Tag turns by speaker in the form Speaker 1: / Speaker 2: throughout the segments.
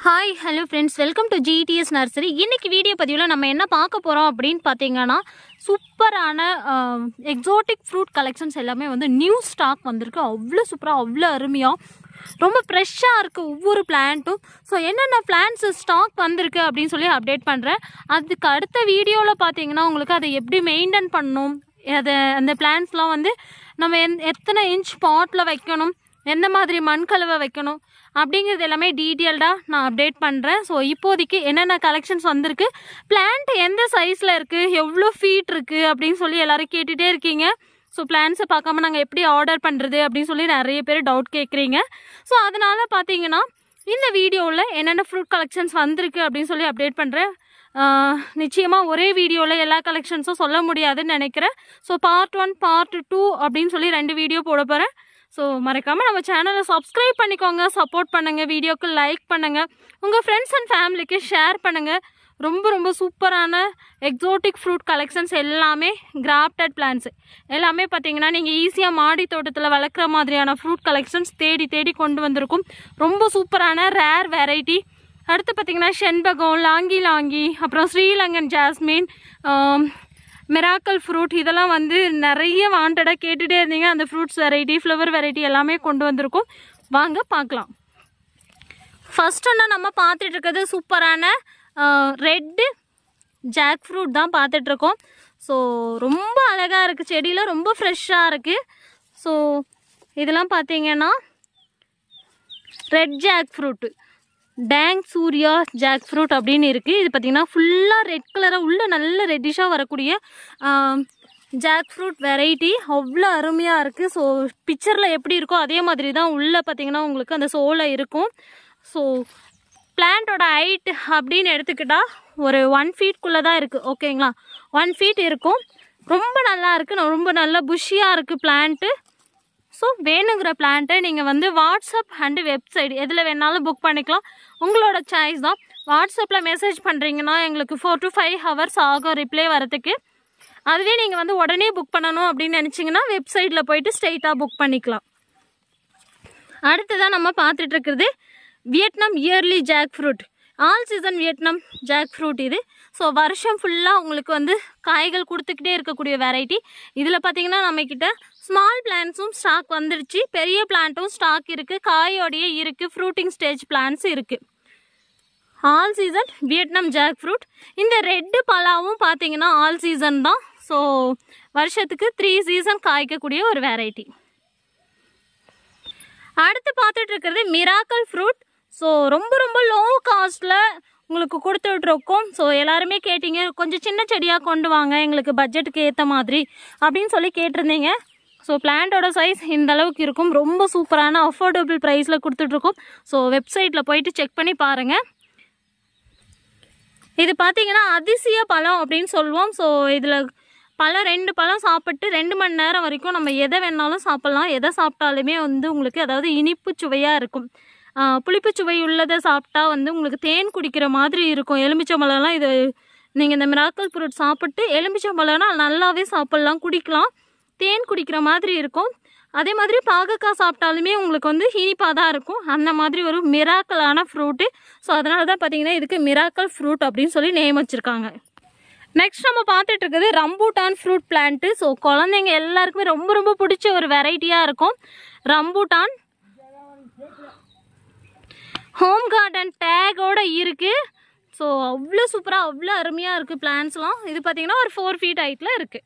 Speaker 1: Hi, hello friends. Welcome to GTS Nursery. இன்னைக்கு video பதிவுல நம்ம என்ன பார்க்க போறோம் அப்படினு பாத்தீங்கன்னா சூப்பரான எக்ஸோட்டிக் ஃப்ரூட் கலெக்ஷன்ஸ் எல்லாமே வந்து நியூ ஸ்டாக் வந்திருக்கு. அவ்வளவு சூப்பரா அவ்வளவு அருமையா ரொம்ப ஃப்ரெஷ்ஷா இருக்கு ஒவ்வொரு பிளான்ட்டும். சோ என்னென்ன பிளான்ட்ஸ் ஸ்டாக் வந்திருக்கு அப்படினு சொல்லி அப்டேட் பண்றேன். அதுக்கு அடுத்த வீடியோல பாத்தீங்கன்னா உங்களுக்கு அதை எப்படி மெயின்டைன் பண்ணனும், அந்த பிளான்ட்ஸ்லாம் வந்து நம்ம எத்தனை இன்ச் பாட்ல வைக்கணும், எந்த மாதிரி மண் கலவை வைக்கணும் அப்படிங்கிறது எல்லாமே டீட்டெயில்டாக நான் அப்டேட் பண்ணுறேன். ஸோ இப்போதைக்கு என்னென்ன கலெக்ஷன்ஸ் வந்திருக்கு, பிளான்ட் எந்த சைஸில் இருக்குது, எவ்வளோ ஃபீட் இருக்குது அப்படின்னு சொல்லி எல்லோரும் கேட்டுகிட்டே இருக்கீங்க. ஸோ பிளான்ஸை பார்க்காம நாங்கள் எப்படி ஆர்டர் பண்ணுறது அப்படின்னு சொல்லி நிறைய பேர் டவுட் கேட்குறீங்க. ஸோ அதனால் பார்த்தீங்கன்னா இந்த வீடியோவில் என்னென்ன ஃப்ரூட் கலெக்ஷன்ஸ் வந்திருக்கு அப்படின்னு சொல்லி அப்டேட் பண்ணுறேன். நிச்சயமாக ஒரே வீடியோவில் எல்லா கலெக்ஷன்ஸும் சொல்ல முடியாதுன்னு நினைக்கிறேன். ஸோ பார்ட் 1 பார்ட் 2 அப்படின்னு சொல்லி 2 வீடியோ போட போகிறேன். ஸோ மறக்காமல் நம்ம சேனலை சப்ஸ்கிரைப் பண்ணிக்கோங்க, சப்போர்ட் பண்ணுங்கள், வீடியோக்கு லைக் பண்ணுங்கள், உங்கள் ஃப்ரெண்ட்ஸ் அண்ட் ஃபேமிலிக்கு ஷேர் பண்ணுங்கள். ரொம்ப ரொம்ப சூப்பரான எக்ஸோட்டிக் ஃப்ரூட் கலெக்ஷன்ஸ் எல்லாமே கிராஃப்டட் பிளான்ட்ஸ் எல்லாமே பார்த்தீங்கன்னா நீங்கள் ஈஸியாக மாடி தோட்டத்தில் வளர்க்குற மாதிரியான ஃப்ரூட் கலெக்ஷன்ஸ் தேடி தேடி கொண்டு வந்திருக்கும். ரொம்ப சூப்பரான ரேர் வெரைட்டி. அடுத்து பார்த்தீங்கன்னா செண்பகம், லாங்கி, அப்புறம் ஸ்ரீலங்கன் ஜாஸ்மின், மிராக்கல் ஃப்ரூட், இதெல்லாம் வந்து நிறைய வாண்டடாக கேட்டுகிட்டே இருந்தீங்க. அந்த ஃப்ரூட்ஸ் வெரைட்டி, ஃப்ளவர் வெரைட்டி எல்லாமே கொண்டு வந்திருக்கோம். வாங்க பார்க்கலாம். ஃபர்ஸ்ட் ஒன்று நம்ம பார்த்துட்டு இருக்கிறது சூப்பரான ரெட்டு ஜாக் ஃப்ரூட் தான் பார்த்துட்ருக்கோம். ஸோ ரொம்ப அழகாக இருக்குது, செடியில் ரொம்ப ஃப்ரெஷ்ஷாக இருக்குது. ஸோ இதெல்லாம் பார்த்தீங்கன்னா ரெட் ஜாக் ஃப்ரூட்டு, டேங் சூர்யா ஜாக் ஃப்ரூட் அப்படின்னு இருக்குது. இது பார்த்திங்கன்னா ஃபுல்லாக ரெட் கலராக உள்ள நல்ல ரெட்டிஷாக வரக்கூடிய ஜாக் ஃப்ரூட் வெரைட்டி. அவ்வளோ அருமையாக இருக்குது. ஸோ பிக்சரில் எப்படி இருக்கோ அதே மாதிரி தான் உள்ளே பார்த்திங்கன்னா உங்களுக்கு அந்த சோலை இருக்கும். ஸோ பிளான்ட்டோட ஹைட் அப்படின்னு எடுத்துக்கிட்டால் ஒரு 1 ஃபீட்குள்ளே தான் இருக்குது. ஓகேங்களா, 1 ஃபீட் இருக்கும். ரொம்ப நல்லா இருக்குது, ரொம்ப நல்லா புஷ்ஷியாக இருக்குது பிளான்ட்டு. ஸோ வேணுங்கிற பிளான்ட்டை நீங்கள் வந்து வாட்ஸ்அப் அண்டு வெப்சைட் எதில் வேணாலும் புக் பண்ணிக்கலாம். உங்களோட சாய்ஸ் தான். வாட்ஸ்அப்பில் மெசேஜ் பண்ணுறீங்கன்னா எங்களுக்கு 4 to 5 hours ஆகும் ரிப்ளை வரதுக்கு. அதுவே நீங்கள் வந்து உடனே புக் பண்ணணும் அப்படின்னு நினச்சிங்கன்னா வெப்சைட்டில் போயிட்டு ஸ்ட்ரெயிட்டாக புக் பண்ணிக்கலாம். அடுத்ததான் நம்ம பார்த்துட்டு இருக்கிறது Vietnam early jack fruit, all season Vietnam jack fruit இது. ஸோ வருஷம் ஃபுல்லாக உங்களுக்கு வந்து காய்கள் கொடுத்துக்கிட்டே இருக்கக்கூடிய வெரைட்டி. இதில் பார்த்தீங்கன்னா நம்மக்கிட்ட ஸ்மால் பிளான்ட்ஸும் ஸ்டாக் வந்துடுச்சு, பெரிய பிளான்ட்டும் ஸ்டாக் இருக்குது, காயோடைய இருக்குது, ஃப்ரூட்டிங் ஸ்டேஜ் பிளான்ட்ஸ் இருக்குது. All season Vietnam jack fruit. இந்த ரெட்டு பலாவும் பார்த்தீங்கன்னா ஆல் சீசன் தான். ஸோ வருஷத்துக்கு 3 சீசன் காய்க்கக்கூடிய ஒரு வெரைட்டி. அடுத்து பார்த்துட்டு இருக்கிறது மிராக்கல் ஃப்ரூட். ஸோ ரொம்ப ரொம்ப லோ காஸ்ட்டில் உங்களுக்கு கொடுத்துட்ருக்கோம். ஸோ எல்லாருமே கேட்டிங்க, கொஞ்சம் சின்ன செடியாக கொண்டு வாங்க எங்களுக்கு பட்ஜெட்டுக்கு ஏற்ற மாதிரி அப்படின்னு சொல்லி கேட்டிருந்தீங்க. ஸோ பிளான்ட்டோட சைஸ் இந்த அளவுக்கு இருக்கும். ரொம்ப சூப்பரான அஃபோர்டபுள் ப்ரைஸில் கொடுத்துட்ருக்கோம். ஸோ வெப்சைட்டில் போயிட்டு செக் பண்ணி பாருங்கள். இது பார்த்தீங்கன்னா அதிசய பழம் அப்படின்னு சொல்லுவோம். ஸோ இதில் 2 பழம் சாப்பிட்டு 2 மணி நேரம் வரைக்கும் நம்ம எதை வேணாலும் சாப்பிட்லாம். எதை சாப்பிட்டாலுமே வந்து உங்களுக்கு அதாவது இனிப்பு சுவையாக இருக்கும். புளிப்பு சுவை உள்ளதை சாப்பிட்டா வந்து உங்களுக்கு தேன் குடிக்கிற மாதிரி இருக்கும். எலுமிச்சம்பழம்லாம் இது நீங்கள் இந்த மிராக்கல் ஃப்ரூட் சாப்பிட்டு எலுமிச்சம்பழம்னா நல்லாவே சாப்பிட்லாம், குடிக்கலாம், தேன் குடிக்கிற மாதிரி இருக்கும். அதே மாதிரி பாகக்காய் சாப்பிட்டாலுமே உங்களுக்கு வந்து இனிப்பாக தான் இருக்கும். அந்த மாதிரி ஒரு மிராக்கலான ஃப்ரூட்டு. ஸோ அதனால தான் பார்த்தீங்கன்னா இதுக்கு மிராக்கல் ஃப்ரூட் அப்படின்னு சொல்லி நேம் வச்சுருக்காங்க. நெக்ஸ்ட் நம்ம பார்த்துட்டு இருக்குது ரம்பூட்டான் ஃப்ரூட் பிளான்ட்டு. ஸோ குழந்தைங்க எல்லாருக்குமே ரொம்ப ரொம்ப பிடிச்ச ஒரு வெரைட்டியாக இருக்கும் ரம்பூட்டான். ஹோம் கார்டன் டேகோடு இருக்குது. ஸோ அவ்வளோ சூப்பராக அவ்வளோ அருமையாக இருக்குது பிளான்ட்ஸ்லாம். இது பார்த்திங்கன்னா ஒரு 4 ஃபீட் ஹைட்டில் இருக்குது.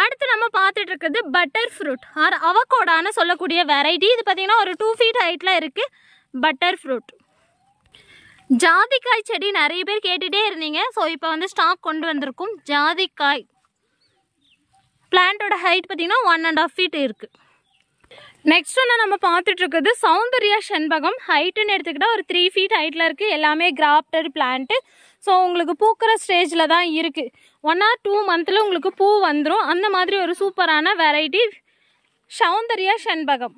Speaker 1: அடுத்து நம்ம பார்த்துட்டு இருக்கிறது பட்டர் ஃப்ரூட் ஆர் அவகோடான்னு சொல்லக்கூடிய வெரைட்டி. இது பார்த்திங்கன்னா ஒரு 2 ஃபீட் ஹைட்டில் இருக்குது பட்டர் ஃப்ரூட். ஜாதிக்காய் செடி நிறைய பேர் கேட்டுகிட்டே இருந்தீங்க. ஸோ இப்போ வந்து ஸ்டாக் கொண்டு வந்திருக்கும் ஜாதிக்காய். பிளான்ட்டோட ஹைட் பார்த்திங்கன்னா 1.5 ஃபீட் இருக்குது. நெக்ஸ்ட் ஒன்று நம்ம பார்த்துட்டு இருக்கிறது சௌந்தர்யா செண்பகம். ஹைட்டுன்னு எடுத்துக்கிட்டால் ஒரு 3 ஃபீட் ஹைட்டில் இருக்குது. எல்லாமே கிராஃப்டட் பிளான்ட்டு. ஸோ உங்களுக்கு பூக்கிற ஸ்டேஜில் தான் இருக்குது. 1 or 2 மந்தில் உங்களுக்கு பூ வந்துடும். அந்த மாதிரி ஒரு சூப்பரான வெரைட்டி சௌந்தர்யா செண்பகம்.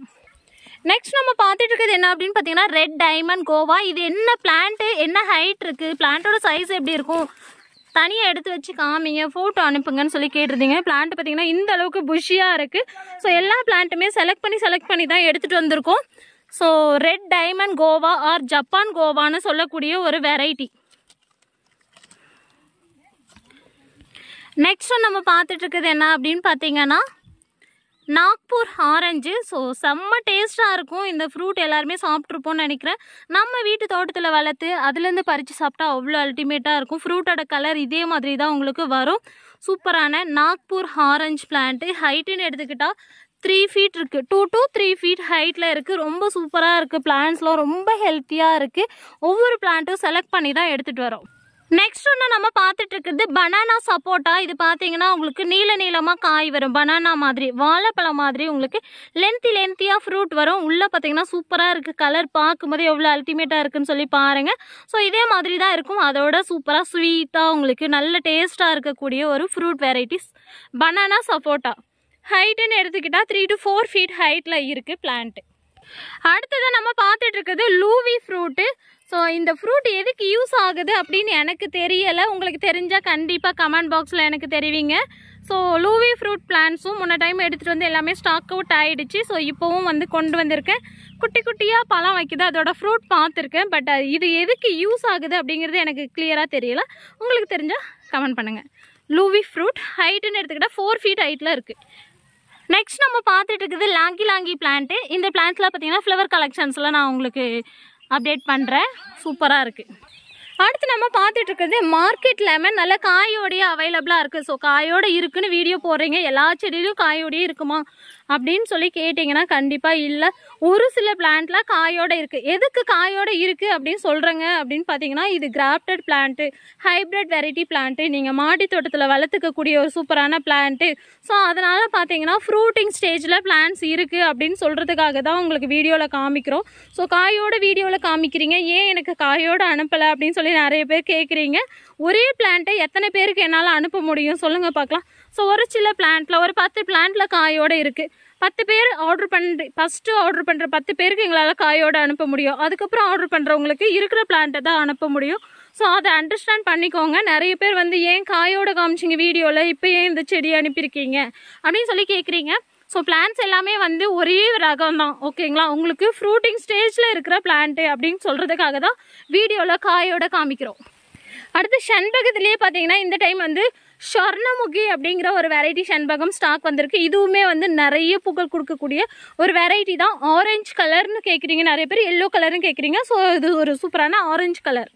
Speaker 1: நெக்ஸ்ட் நம்ம பார்த்துட்டு இருக்கிறது என்ன அப்படின்னு பார்த்தீங்கன்னா ரெட் டைமண்ட் கோவா. இது என்ன பிளான்ட்டு, என்ன ஹைட் இருக்குது, பிளான்ட்டோட சைஸ் எப்படி இருக்கும், தனியாக எடுத்து வச்சு காமிங்க, ஃபோட்டோ அனுப்புங்கன்னு சொல்லி கேட்டிருந்தீங்க. பிளான்ட் பார்த்தீங்கன்னா இந்த அளவுக்கு புஷ்ஷியாக இருக்குது. ஸோ எல்லா பிளான்ட்டுமே செலக்ட் பண்ணி தான் எடுத்துகிட்டு வந்திருக்கோம். So red diamond guava or Japan கோவான்னு சொல்லக்கூடிய ஒரு வெரைட்டி. நெக்ஸ்ட் நம்ம பார்த்துட்டு இருக்குது என்ன அப்படின்னு பார்த்தீங்கன்னா நாக்பூர் ஆரஞ்சு. ஸோ செம்ம டேஸ்ட்டாக இருக்கும். இந்த ஃப்ரூட் எல்லாருமே சாப்பிட்ருப்போம்னு நினைக்கிறேன். நம்ம வீட்டு தோட்டத்தில் வளர்த்து அதுலேருந்து பறித்து சாப்பிட்டா அவ்வளோ அல்டிமேட்டாக இருக்கும். ஃப்ரூட்டோட கலர் இதே மாதிரி தான் உங்களுக்கு வரும். சூப்பரான நாக்பூர் ஆரஞ்சு பிளான்ட்டு. ஹைட்டுன்னு எடுத்துக்கிட்டால் 3 feet இருக்குது. 2 to 3 feet ஹைட்டில் இருக்குது. ரொம்ப சூப்பராக இருக்குது. பிளான்ட்ஸ்லாம் ரொம்ப ஹெல்த்தியாக இருக்குது. ஒவ்வொரு பிளான்ட்டும் செலக்ட் பண்ணி தான் எடுத்துகிட்டு வரோம். நெக்ஸ்ட் ஒன்று நம்ம பார்த்துட்டு இருக்கிறது பனானா சப்போட்டா. இது பார்த்தீங்கன்னா உங்களுக்கு நீளமாக காய் வரும். பனானா மாதிரி வாழைப்பழம் மாதிரி உங்களுக்கு லென்த்தியாக ஃப்ரூட் வரும். உள்ளே பார்த்தீங்கன்னா சூப்பராக இருக்குது. கலர் பார்க்கும்போது எவ்வளோ அல்டிமேட்டாக இருக்குன்னு சொல்லி பாருங்கள். ஸோ இதே மாதிரி தான் இருக்கும். அதோட சூப்பராக ஸ்வீட்டாக உங்களுக்கு நல்ல டேஸ்ட்டாக இருக்கக்கூடிய ஒரு ஃப்ரூட் வெரைட்டிஸ் பனானா சப்போட்டா. ஹைட்டுன்னு எடுத்துக்கிட்டால் 3 to 4 feet ஹைட்டில் இருக்குது பிளான்ட்டு. அடுத்தது நம்ம பார்த்துட்டு இருக்கிறது லூவி ஃப்ரூட்டு. ஸோ இந்த ஃப்ரூட் எதுக்கு யூஸ் ஆகுது அப்படின்னு எனக்கு தெரியலை. உங்களுக்கு தெரிஞ்சால் கண்டிப்பாக கமெண்ட் பாக்ஸில் எனக்கு தெரிவிங்க. ஸோ லூவி ஃப்ரூட் பிளான்ஸும் முன்ன டைம் எடுத்துகிட்டு வந்து எல்லாமே ஸ்டாக் அவுட் ஆகிடுச்சு. ஸோ இப்போவும் வந்து கொண்டு வந்திருக்கேன். குட்டி குட்டியாக பழம் வைக்குது. அதோட ஃப்ரூட் பார்த்துருக்கேன். பட் இது எதுக்கு யூஸ் ஆகுது அப்படிங்கிறது எனக்கு கிளியராக தெரியல. உங்களுக்கு தெரிஞ்சால் கமெண்ட் பண்ணுங்கள். லூவி ஃப்ரூட் ஹைட்டுன்னு எடுத்துக்கிட்டால் 4 feet ஹைட்டில் இருக்குது. நெக்ஸ்ட் நம்ம பார்த்துட்டு இருக்குது லாங்கி பிளான்ட்டு. இந்த பிளான்ட்ஸில் பார்த்தீங்கன்னா ஃப்ளவர் கலெக்ஷன்ஸில் நான் உங்களுக்கு அப்டேட் பண்ணுறேன். சூப்பராக இருக்குது. அடுத்து நம்ம பார்த்துட்டு இருக்கிறது மார்க்கெட் லெமன். நல்ல காயோடையே அவைலபிளாக இருக்குது. ஸோ காயோடு இருக்குன்னு வீடியோ போடுறீங்க. எல்லா செடியிலும் காயோடையே இருக்குமா அப்படின்னு சொல்லி கேட்டிங்கன்னா கண்டிப்பாக இல்லை. ஒரு சில பிளான்ட்டில் காயோடு இருக்குது. எதுக்கு காயோடு இருக்குது அப்படின்னு சொல்கிறேங்க அப்படின்னு பார்த்தீங்கன்னா இது crafted plant, hybrid variety plant, நீங்கள் மாடி தோட்டத்தில் வளர்த்துக்கக்கூடிய ஒரு சூப்பரான பிளான்ட்டு. ஸோ அதனால் பார்த்தீங்கன்னா ஃப்ரூட்டிங் ஸ்டேஜில் பிளான்ட்ஸ் இருக்குது அப்படின்னு சொல்கிறதுக்காக தான் உங்களுக்கு வீடியோவில் காமிக்கிறோம். ஸோ காயோட வீடியோவில் காமிக்கிறீங்க, ஏன் எனக்கு காயோடு அனுப்பலை அப்படின்னு சொல்லி நிறைய பேர் கேட்குறீங்க. ஒரே பிளான்ட்டை எத்தனை பேருக்கு என்னால் அனுப்ப முடியும் சொல்லுங்கள் பார்க்கலாம். ஸோ ஒரு சில பிளான்ட்டில் ஒரு 10 பிளான்ட்டில் காயோடு இருக்குது. 10 பேர் ஃபஸ்ட்டு ஆர்டர் பண்ணுற 10 பேருக்கு எங்களால் காயோடு அனுப்ப முடியும். அதுக்கப்புறம் ஆர்டர் பண்ணுறவங்களுக்கு இருக்கிற பிளான்ட்டை தான் அனுப்ப முடியும். ஸோ அதை அண்டர்ஸ்டாண்ட் பண்ணிக்கோங்க. நிறைய பேர் வந்து ஏன் காயோட காமிச்சிங்க வீடியோவில், இப்போ ஏன் இந்த செடி அனுப்பியிருக்கீங்க அப்படின்னு சொல்லி கேட்குறீங்க. ஸோ பிளான்ட்ஸ் எல்லாமே வந்து ஒரே ரகம் தான், ஓகேங்களா. உங்களுக்கு ஃப்ரூட்டிங் ஸ்டேஜில் இருக்கிற பிளான்ட்டு அப்படின்னு சொல்கிறதுக்காக தான் வீடியோவில் காயோட காமிக்கிறோம். அடுத்து செண்பகத்திலேயே பார்த்தீங்கன்னா இந்த டைம் வந்து ஸ்வர்ணமுகி அப்படிங்கிற ஒரு வெரைட்டி செண்பகம் ஸ்டாக் வந்திருக்கு. இதுவுமே வந்து நிறைய பூக்கள் கொடுக்கக்கூடிய ஒரு வெரைட்டி தான். ஆரஞ்சு கலர்னு கேட்குறீங்க நிறைய பேர், எல்லோ கலர்னு கேட்குறீங்க. ஸோ இது ஒரு சூப்பரான ஆரஞ்சு கலர்.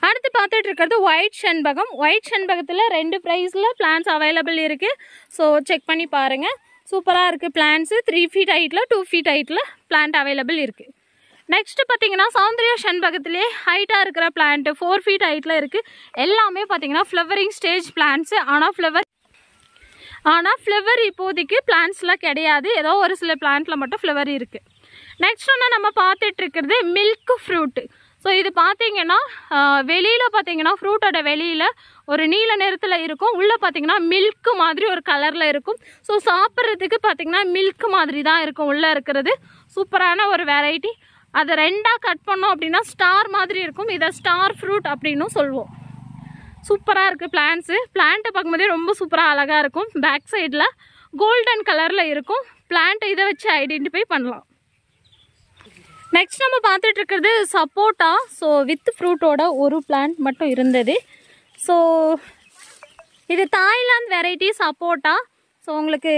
Speaker 1: அடுத்து பார்த்துட்டு இருக்கிறது ஒயிட் செண்பகம். ஒயிட் செண்பகத்தில் 2 ப்ரைஸில் பிளான்ஸ் அவைலபிள் இருக்குது. ஸோ செக் பண்ணி பாருங்கள். சூப்பராக இருக்குது பிளான்ஸு. 3 feet ஹைட்டில் 2 feet ஹைட்டில் பிளான்ட் அவைலபிள் இருக்குது. நெக்ஸ்ட்டு பார்த்தீங்கன்னா சௌந்தர்யா செண்பகத்திலே ஹைட்டாக இருக்கிற பிளான்ட்டு 4 feet ஹைட்டில் இருக்குது. எல்லாமே பார்த்தீங்கன்னா ஃப்ளவரிங் ஸ்டேஜ் பிளான்ட்ஸு. ஆனால் ஃப்ளவர் இப்போதைக்கு பிளான்ட்ஸ்லாம் கிடையாது. ஏதோ ஒரு சில பிளான்ட்டில் மட்டும் ஃப்ளவர் இருக்குது. நெக்ஸ்ட் ஒன்று நம்ம பார்த்துட்டு இருக்கிறது மில்க் ஃப்ரூட்டு. ஸோ இது பார்த்தீங்கன்னா வெளியில் பார்த்தீங்கன்னா ஃப்ரூட்டோட வெளியில் ஒரு நீல நிறத்தில் இருக்கும். உள்ளே பார்த்தீங்கன்னா மில்க் மாதிரி ஒரு கலரில் இருக்கும். ஸோ சாப்பிட்றதுக்கு பார்த்தீங்கன்னா மில்க் மாதிரி தான் இருக்கும் உள்ளே இருக்கிறது. சூப்பரான ஒரு வெரைட்டி. அதை 2ஆக கட் பண்ணோம் அப்படின்னா ஸ்டார் மாதிரி இருக்கும். இதை ஸ்டார் ஃப்ரூட் அப்படின்னும் சொல்லுவோம். சூப்பராக இருக்குது பிளான்ட்ஸு. பிளான்ட்டை பார்க்கும்போதே ரொம்ப சூப்பராக அழகாக இருக்கும். பேக் சைடில் கோல்டன் கலரில் இருக்கும். பிளான்ட்டை இதை வச்சு ஐடென்டிஃபை பண்ணலாம். நெக்ஸ்ட் நம்ம பார்த்துட்டு இருக்கிறது சப்போட்டா. ஸோ வித் ஃப்ரூட்டோட ஒரு பிளான்ட் மட்டும் இருந்தது. ஸோ இது தாய்லாந்து வெரைட்டி சப்போட்டா. ஸோ உங்களுக்கு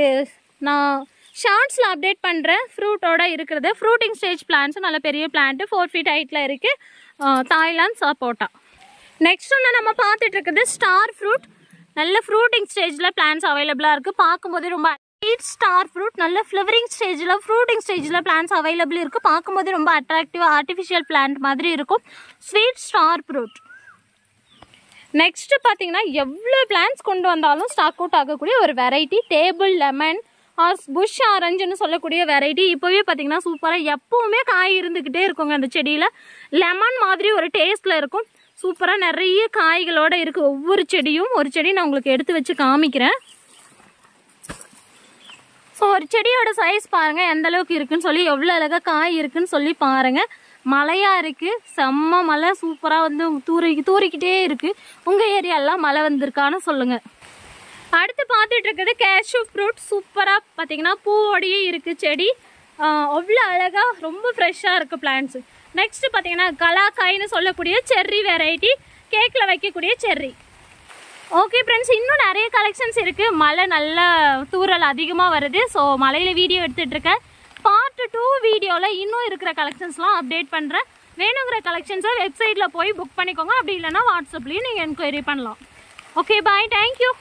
Speaker 1: நான் ஷார்ட்ஸில் அப்டேட் பண்ணுறேன். ஃப்ரூட்டோட இருக்கிறது ஃப்ரூட்டிங் ஸ்டேஜ் பிளான்ட்ஸு, நல்ல பெரிய பிளான்ட்டு 4 feet ஹைட்டில் இருக்குது. தாய்லாந்து சப்போட்டா. நெக்ஸ்ட் ஒன்று நம்ம பார்த்துட்டு இருக்கிறது ஸ்டார் ஃப்ரூட். நல்ல ஃப்ரூட்டிங் ஸ்டேஜில் பிளான்ட்ஸ் அவைலபிளாக இருக்குது. பார்க்கும்போது ரொம்ப ஸ்டார் ஃப்ரூட் நல்ல ஃப்ளவரிங் ஸ்டேஜில் ஃப்ரூட்டிங் ஸ்டேஜில் பிளான்ட்ஸ் அவைலபிள் இருக்குது. பார்க்கும்போது ரொம்ப அட்ராக்டிவாக ஆர்டிஃபிஷியல் பிளான்ட் மாதிரி இருக்கும். Sweet star fruit. நெக்ஸ்ட்டு பார்த்தீங்கன்னா எவ்வளோ பிளான்ட்ஸ் கொண்டு வந்தாலும் ஸ்டாக் அவுட் ஆகக்கூடிய ஒரு variety table lemon or bush ஆரஞ்சுன்னு சொல்லக்கூடிய வெரைட்டி. இப்போவே பார்த்தீங்கன்னா சூப்பராக எப்போவுமே காய் இருந்துக்கிட்டே இருக்குங்க அந்த செடியில். லெமன் மாதிரி ஒரு டேஸ்ட்டில் இருக்கும். சூப்பராக நிறைய காய்களோடு இருக்குது ஒவ்வொரு செடியும். ஒரு செடி நான் உங்களுக்கு எடுத்து வச்சு காமிக்கிறேன். ஸோ ஒரு செடியோட சைஸ் பாருங்கள் எந்த அளவுக்கு இருக்குன்னு சொல்லி, எவ்வளோ அழகாக காய் இருக்குன்னு சொல்லி பாருங்கள். மழையாக இருக்குது, செம்ம மழை. சூப்பராக வந்து தூரிக்கிட்டே இருக்குது. உங்கள் ஏரியாலாம் மழை வந்திருக்கான்னு சொல்லுங்கள். அடுத்து பார்த்துட்டு இருக்கிறது கேஷ்யூ ஃப்ரூட். சூப்பராக பார்த்தீங்கன்னா பூவோடையே இருக்குது செடி. அவ்வளோ அழகாக ரொம்ப ஃப்ரெஷ்ஷாக இருக்குது பிளான்ட்ஸு. நெக்ஸ்ட்டு பார்த்தீங்கன்னா கலாக்காய்னு சொல்லக்கூடிய செர்ரி வெரைட்டி, கேக்கில் வைக்கக்கூடிய செர்ரி. ஓகே ஃப்ரெண்ட்ஸ், இன்னும் நிறைய கலெக்ஷன்ஸ் இருக்குது. மழை நல்லா தூறல் அதிகமாக வருது. ஸோ மழையில் வீடியோ எடுத்துகிட்ருக்கேன். பார்ட் 2 வீடியோவில் இன்னும் இருக்கிற கலெக்ஷன்ஸ்லாம் அப்டேட் பண்ணுறேன். வேணுங்கிற கலெக்ஷன்ஸை வெப்சைட்டில் போய் புக் பண்ணிக்கோங்க. அப்படி இல்லைன்னா வாட்ஸ்அப்லேயும் நீங்கள் என்கொயரி பண்ணலாம். Okay bye, thank you.